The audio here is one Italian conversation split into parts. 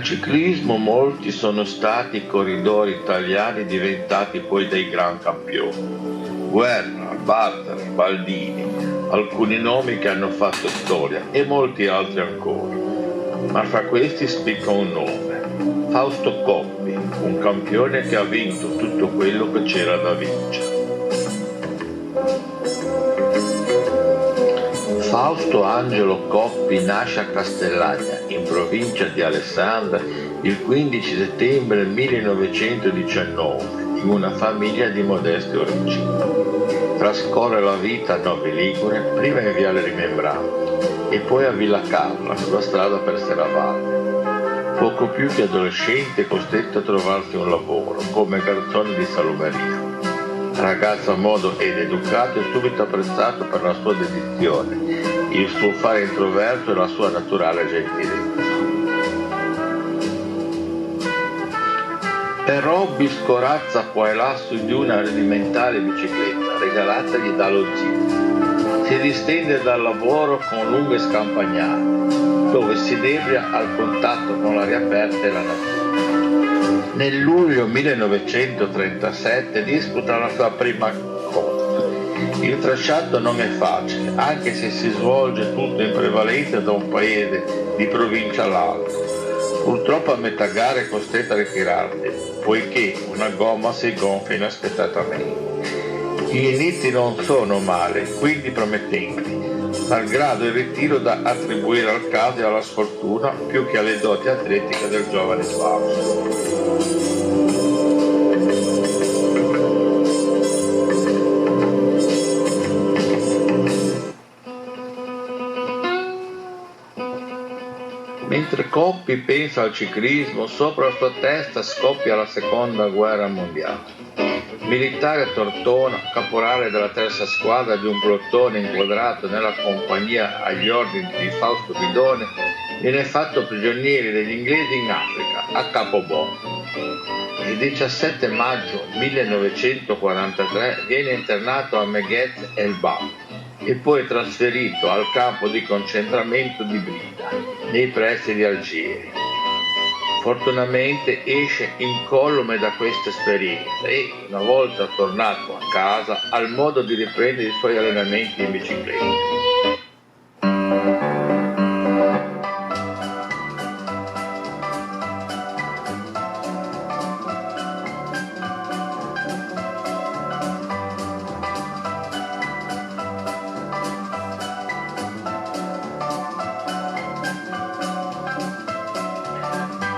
ciclismo molti sono stati i corridori italiani diventati poi dei gran campioni. Guerra, Bartali, Baldini, alcuni nomi che hanno fatto storia e molti altri ancora. Ma fra questi spicca un nome, Fausto Coppi, un campione che ha vinto tutto quello che c'era da vincere. Fausto Angelo Coppi nasce a Castellagna, in provincia di Alessandria, il 15 settembre 1919, in una famiglia di modeste origini. Trascorre la vita a Novi Ligure, prima in Viale Rimembranto e poi a Villa Carla, sulla strada per Serravalle. Poco più che adolescente, costretto a trovarsi un lavoro come garzone di salumeria. Ragazzo a modo ed educato e subito apprezzato per la sua dedizione, il suo fare introverso e la sua naturale gentilezza. Però scorazza poi là su di una rudimentale bicicletta regalatagli dallo zio. Si distende dal lavoro con lunghe scampagnate, dove si inebria al contatto con l'aria aperta e la natura. Nel luglio 1937 disputa la sua prima corsa. Il tracciato non è facile, anche se si svolge tutto in prevalenza da un paese di provincia all'altro. Purtroppo a metà gara è costretto a ritirarsi, poiché una gomma si gonfia inaspettatamente. Gli inizi non sono male, quindi promettenti, malgrado il ritiro da attribuire al caso e alla sfortuna più che alle doti atletiche del giovane Fausto. Mentre Coppi pensa al ciclismo, sopra la sua testa scoppia la seconda guerra mondiale. Militare a Tortona, caporale della terza squadra di un plotone inquadrato nella compagnia agli ordini di Fausto Bidone, viene fatto prigioniero degli inglesi in Africa, a Capobon. Il 17 maggio 1943 viene internato a Meghet El Bab e poi trasferito al campo di concentramento di Blida, nei pressi di Algeri. Fortunatamente esce incolume da questa esperienza e, una volta tornato a casa, ha il modo di riprendere i suoi allenamenti in bicicletta.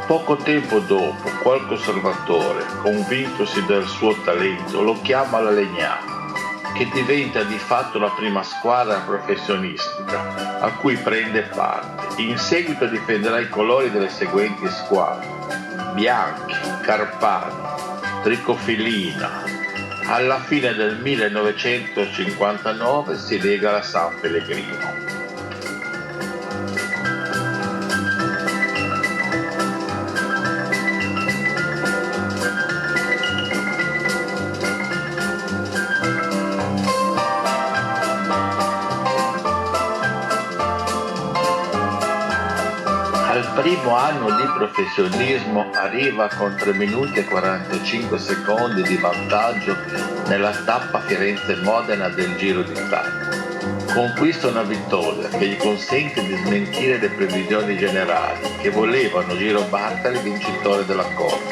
Poco tempo dopo, qualche osservatore, convintosi del suo talento, lo chiama alla Legnano, che diventa di fatto la prima squadra professionistica a cui prende parte. In seguito difenderà i colori delle seguenti squadre: Bianchi, Carpani, Tricofilina. Alla fine del 1959 si lega alla San Pellegrino. Al primo anno di professionismo arriva con 3 minuti e 45 secondi di vantaggio nella tappa Firenze-Modena del Giro d'Italia. Conquista una vittoria che gli consente di smentire le previsioni generali che volevano Giro Bartali vincitore della corsa.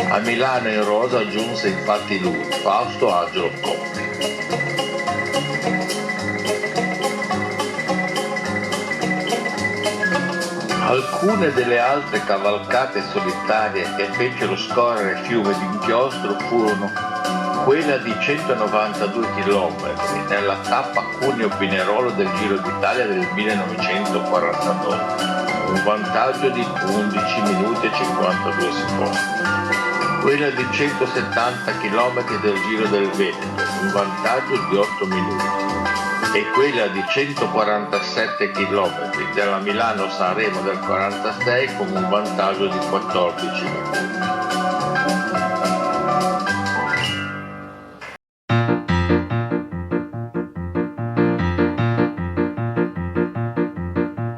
A Milano in rosa giunse infatti lui, Fausto Angelo Coppi. Alcune delle altre cavalcate solitarie che fecero scorrere fiume d'inchiostro furono quella di 192 km nella tappa Cuneo-Pinerolo del Giro d'Italia del 1949, un vantaggio di 11 minuti e 52 secondi. Quella di 170 km del Giro del Veneto, un vantaggio di 8 minuti. E quella di 147 km della Milano-Sanremo del 46 con un vantaggio di 14 minuti.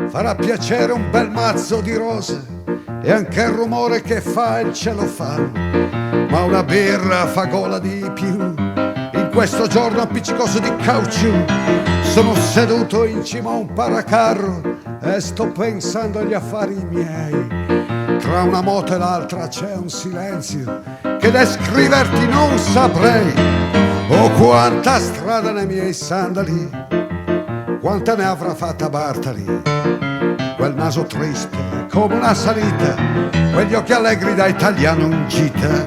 Farà piacere un bel mazzo di rose e anche il rumore che fa il celofano, ma una birra fa gola di più. In questo giorno appiccicoso di caucciù sono seduto in cima a un paracarro e sto pensando agli affari miei. Tra una moto e l'altra c'è un silenzio che descriverti non saprei. Oh, quanta strada nei miei sandali, quanta ne avrà fatta Bartali. Quel naso triste come una salita, quegli occhi allegri da italiano in gita,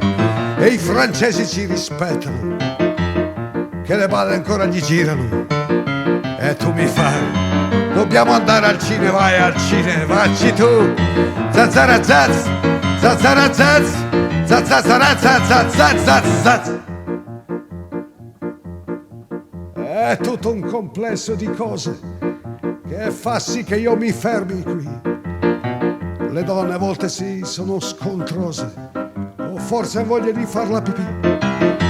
e i francesi ci rispettano, che le balle ancora gli girano. E tu mi fai, dobbiamo andare al cinema, vai al cinema, vacci tu. Zazzarazaz, zazzarazaz, zazzarazaz. È tutto un complesso di cose che fa sì che io mi fermi qui. Le donne a volte sì sono scontrose, o forse hanno voglia di farla pipì.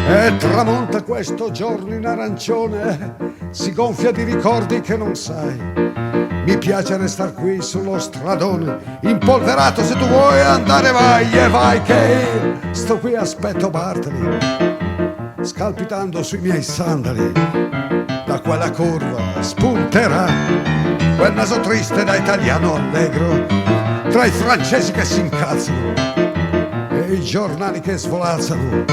E tramonta questo giorno in arancione, si gonfia di ricordi che non sai. Mi piace restar qui sullo stradone, impolverato, se tu vuoi andare vai, e vai che io sto qui aspetto Bartali, scalpitando sui miei sandali. Da quella curva spunterà quel naso triste da italiano allegro, tra i francesi che si incazzano e i giornali che svolazzano.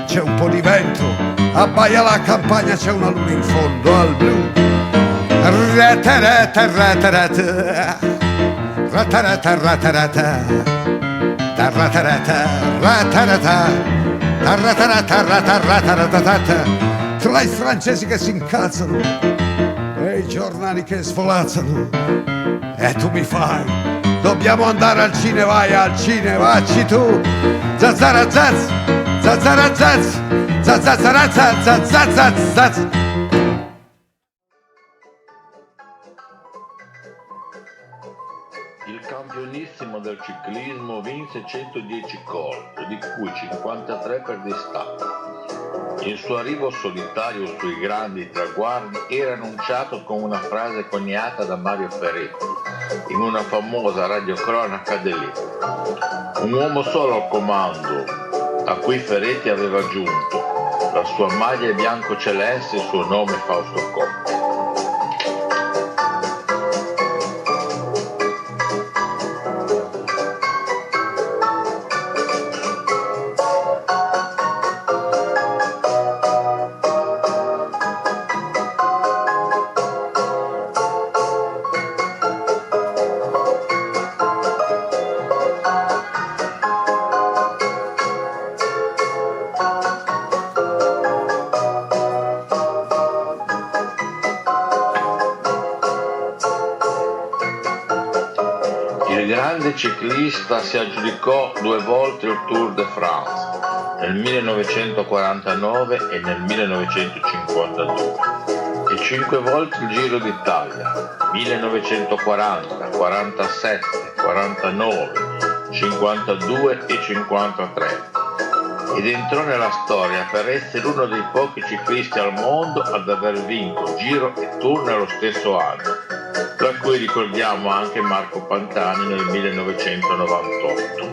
C'è un po' di vento, abbaia la campagna, c'è una luna in fondo al blu. Ratarata, ratarata, ratarata, ratarata, ratarata, ratarata, ratarata, ratarata. Tra i francesi che si incazzano e i giornali che svolazzano. E tu mi fai, dobbiamo andare al cinema, vai al cinema, vacci tu. Zazzarazaz, zazzarazaz, zazzarazaz, zazzarazaz. Il campionissimo del ciclismo vinse 110 corse, di cui 53 per distacco. Il suo arrivo solitario sui grandi traguardi era annunciato con una frase coniata da Mario Ferretti in una famosa radiocronaca dell'epoca. Un uomo solo al comando, a cui Ferretti aveva aggiunto la sua maglia bianco-celeste e il suo nome Fausto Coppi. Il grande ciclista si aggiudicò 2 volte il Tour de France, nel 1949 e nel 1952, e 5 volte il Giro d'Italia, 1940, 47, 49, 52 e 53, ed entrò nella storia per essere uno dei pochi ciclisti al mondo ad aver vinto Giro e Tour nello stesso anno, tra cui ricordiamo anche Marco Pantani nel 1998.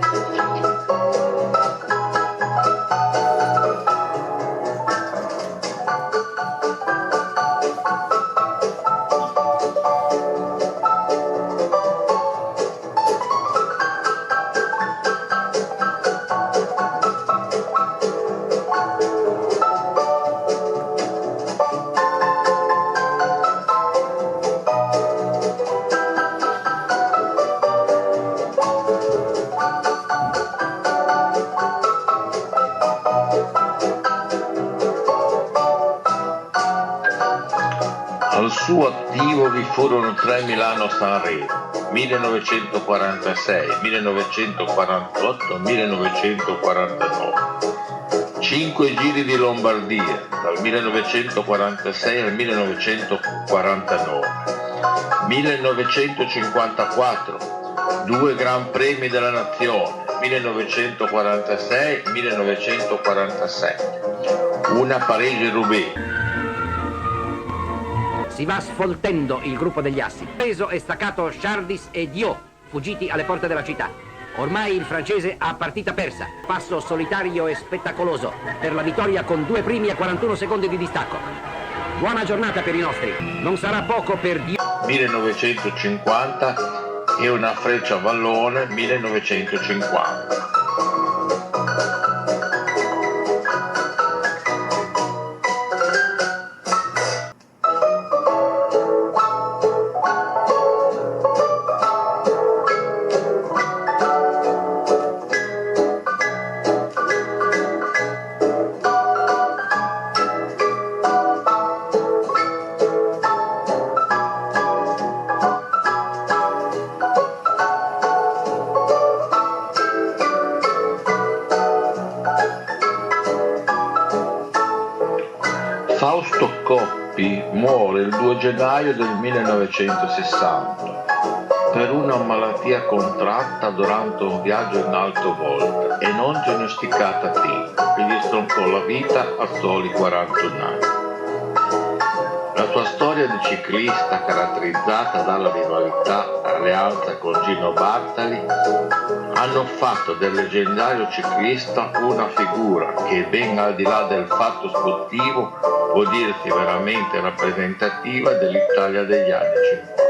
Al suo attivo vi furono 3 Milano-Sanremo, 1946, 1948, 1949, 5 Giri di Lombardia, dal 1946 al 1949, 1954, 2 Gran Premi della Nazione, 1946-1947, una Parigi-Roubaix. Si va sfoltendo il gruppo degli assi. Peso e staccato Chardis e Dio, fuggiti alle porte della città. Ormai il francese ha partita persa. Passo solitario e spettacoloso per la vittoria con 2 primi e 41 secondi di distacco. Buona giornata per i nostri. Non sarà poco per Dio. 1950 e una freccia a vallone 1950. Fausto Coppi muore il 2 gennaio del 1960 per una malattia contratta durante un viaggio in alto volta e non diagnosticata a tempo, che gli stroncò la vita a soli 41 anni. La sua storia di ciclista, caratterizzata dalla rivalità alleanza con Gino Bartali, hanno fatto del leggendario ciclista una figura che, ben al di là del fatto sportivo, può dirsi veramente rappresentativa dell'Italia degli anni 50.